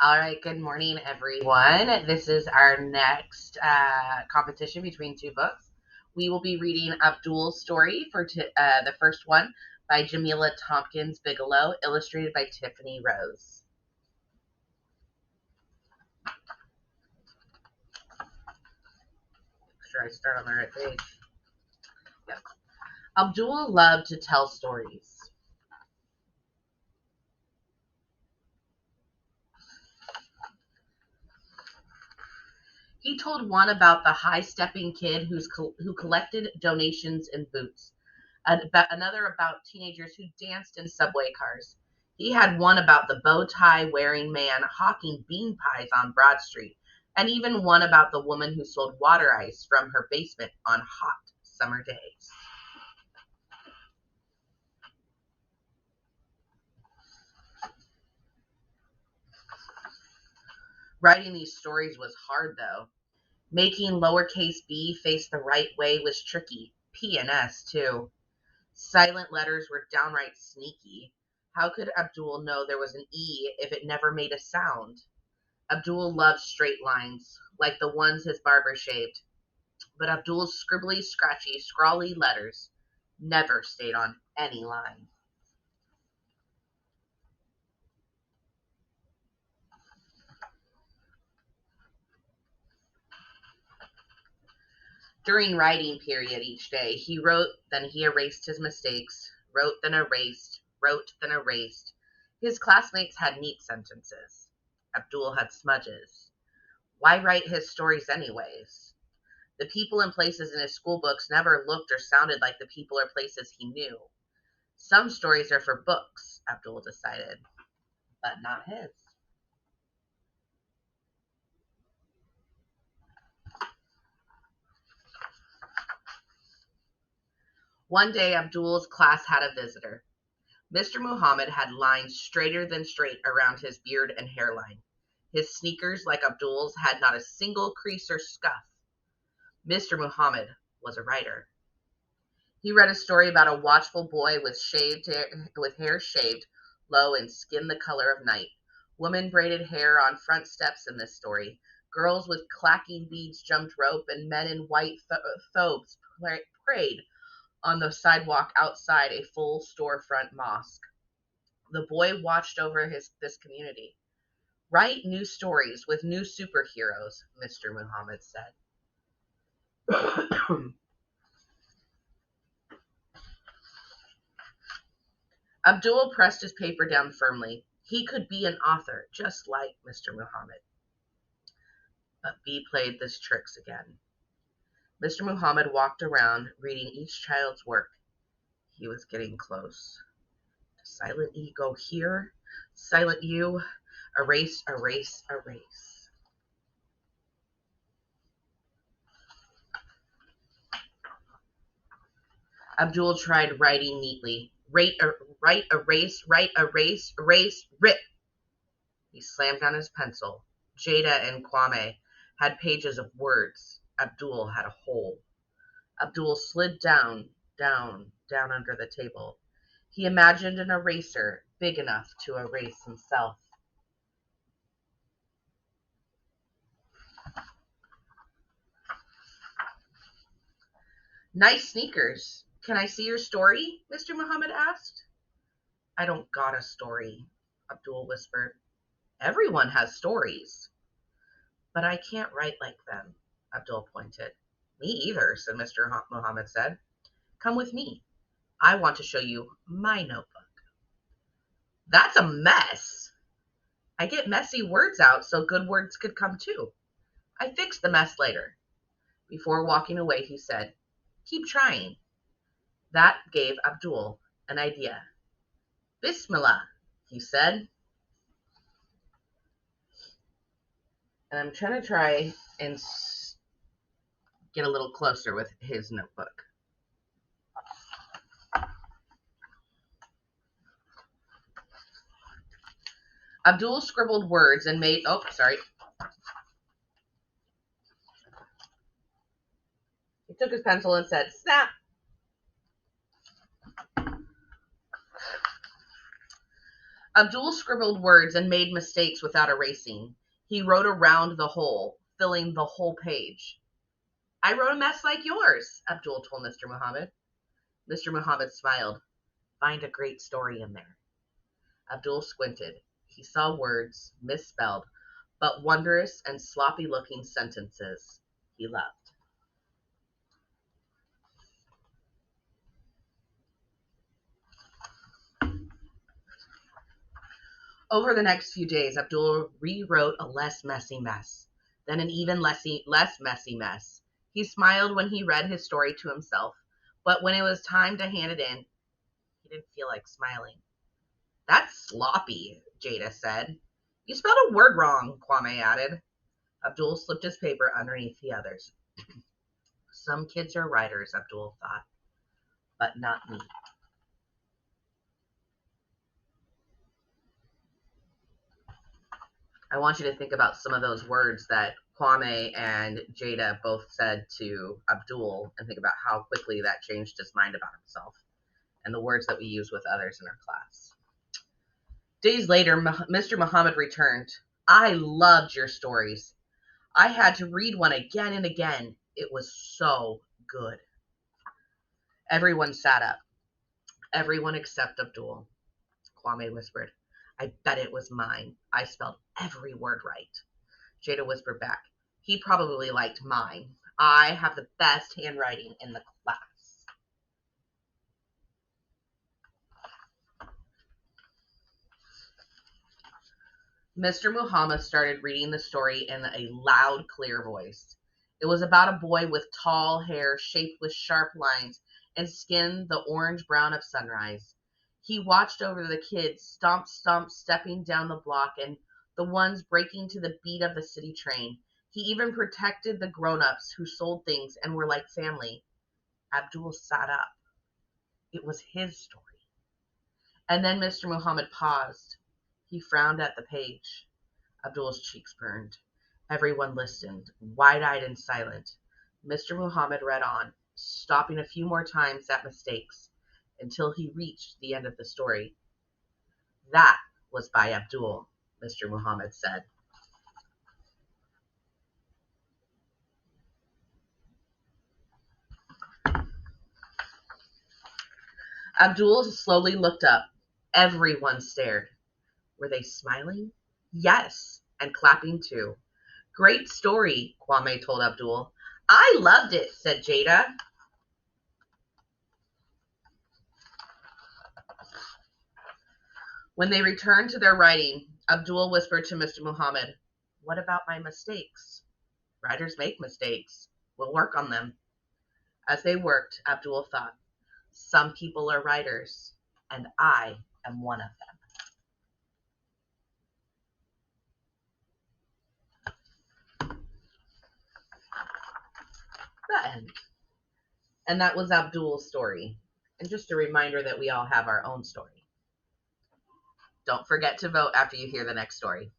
All right, good morning, everyone. This is our next competition between two books. We will be reading Abdul's story for the first one by Jamilah Thompkins Bigelow, illustrated by Tiffany Rose. Make sure I start on the right page. Yep. Abdul loved to tell stories. He told one about the high-stepping kid who collected donations in boots, another about teenagers who danced in subway cars. He had one about the bow tie wearing man hawking bean pies on Broad Street, and even one about the woman who sold water ice from her basement on hot summer days. Writing these stories was hard, though. Making lowercase b face the right way was tricky. P and S, too. Silent letters were downright sneaky. How could Abdul know there was an E if it never made a sound? Abdul loved straight lines, like the ones his barber shaved, but Abdul's scribbly, scratchy, scrawly letters never stayed on any line. During writing period each day, he wrote, then he erased his mistakes, wrote, then erased, wrote, then erased. His classmates had neat sentences. Abdul had smudges. Why write his stories anyways? The people and places in his school books never looked or sounded like the people or places he knew. Some stories are for books, Abdul decided, but not his. One day, Abdul's class had a visitor. Mr. Muhammad had lines straighter than straight around his beard and hairline. His sneakers, like Abdul's, had not a single crease or scuff. Mr. Muhammad was a writer. He read a story about a watchful boy with hair shaved low and skin the color of night. Women braided hair on front steps in this story. Girls with clacking beads jumped rope, and men in white thobes prayed on the sidewalk outside a full storefront mosque. The boy watched over this community. Write new stories with new superheroes, Mr. Muhammad said. Abdul pressed his paper down firmly. He could be an author, just like Mr. Muhammad. But B played his tricks again. Mr. Muhammad walked around, reading each child's work. He was getting close. Silent E, go here. Silent U, erase, erase, erase. Abdul tried writing neatly. Write, erase, write, erase, erase, rip. He slammed down his pencil. Jada and Kwame had pages of words. Abdul had a hole. Abdul slid down under the table. He imagined an eraser big enough to erase himself. Nice sneakers. Can I see your story? Mr. Muhammad asked. I don't got a story, Abdul whispered. Everyone has stories. But I can't write like them, Abdul pointed. Me either, said Mr. Muhammad said. Come with me. I want to show you my notebook. That's a mess. I get messy words out so good words could come too. I fix the mess later. Before walking away, he said, keep trying. That gave Abdul an idea. Bismillah, he said. And I'm trying to try and get a little closer with his notebook. Abdul scribbled words and made, He took his pencil and said, snap. Abdul scribbled words and made mistakes without erasing. He wrote around the hole, filling the whole page. I wrote a mess like yours, Abdul told Mr. Muhammad. Mr. Muhammad smiled. Find a great story in there. Abdul squinted. He saw words, misspelled, but wondrous and sloppy-looking sentences he loved. Over the next few days, Abdul rewrote a less messy mess, then an even less messy mess. He smiled when he read his story to himself, but when it was time to hand it in, he didn't feel like smiling. That's sloppy, Jada said. You spelled a word wrong, Kwame added. Abdul slipped his paper underneath the others. Some kids are writers, Abdul thought, but not me. I want you to think about some of those words that Kwame and Jada both said to Abdul and think about how quickly that changed his mind about himself and the words that we use with others in our class. Days later, Mr. Muhammad returned. I loved your stories. I had to read one again and again. It was so good. Everyone sat up. Everyone except Abdul. Kwame whispered. I bet it was mine. I spelled every word right. Jada whispered back. He probably liked mine. I have the best handwriting in the class. Mr. Muhammad started reading the story in a loud, clear voice. It was about a boy with tall hair shaped with sharp lines and skin the orange-brown of sunrise. He watched over the kids, stomp, stomp, stepping down the block, and the ones breaking to the beat of the city train. He even protected the grown-ups who sold things and were like family. Abdul sat up. It was his story. And then Mr. Muhammad paused. He frowned at the page. Abdul's cheeks burned. Everyone listened, wide-eyed and silent. Mr. Muhammad read on, stopping a few more times at mistakes, until he reached the end of the story. That was by Abdul, Mr. Muhammad said. Abdul slowly looked up. Everyone stared. Were they smiling? Yes, and clapping too. Great story, Kwame told Abdul. I loved it, said Jada. When they returned to their writing, Abdul whispered to Mr. Muhammad, What about my mistakes? Writers make mistakes. We'll work on them. As they worked, Abdul thought, Some people are writers, and I am one of them. The end. And that was Abdul's story. And just a reminder that we all have our own story. Don't forget to vote after you hear the next story.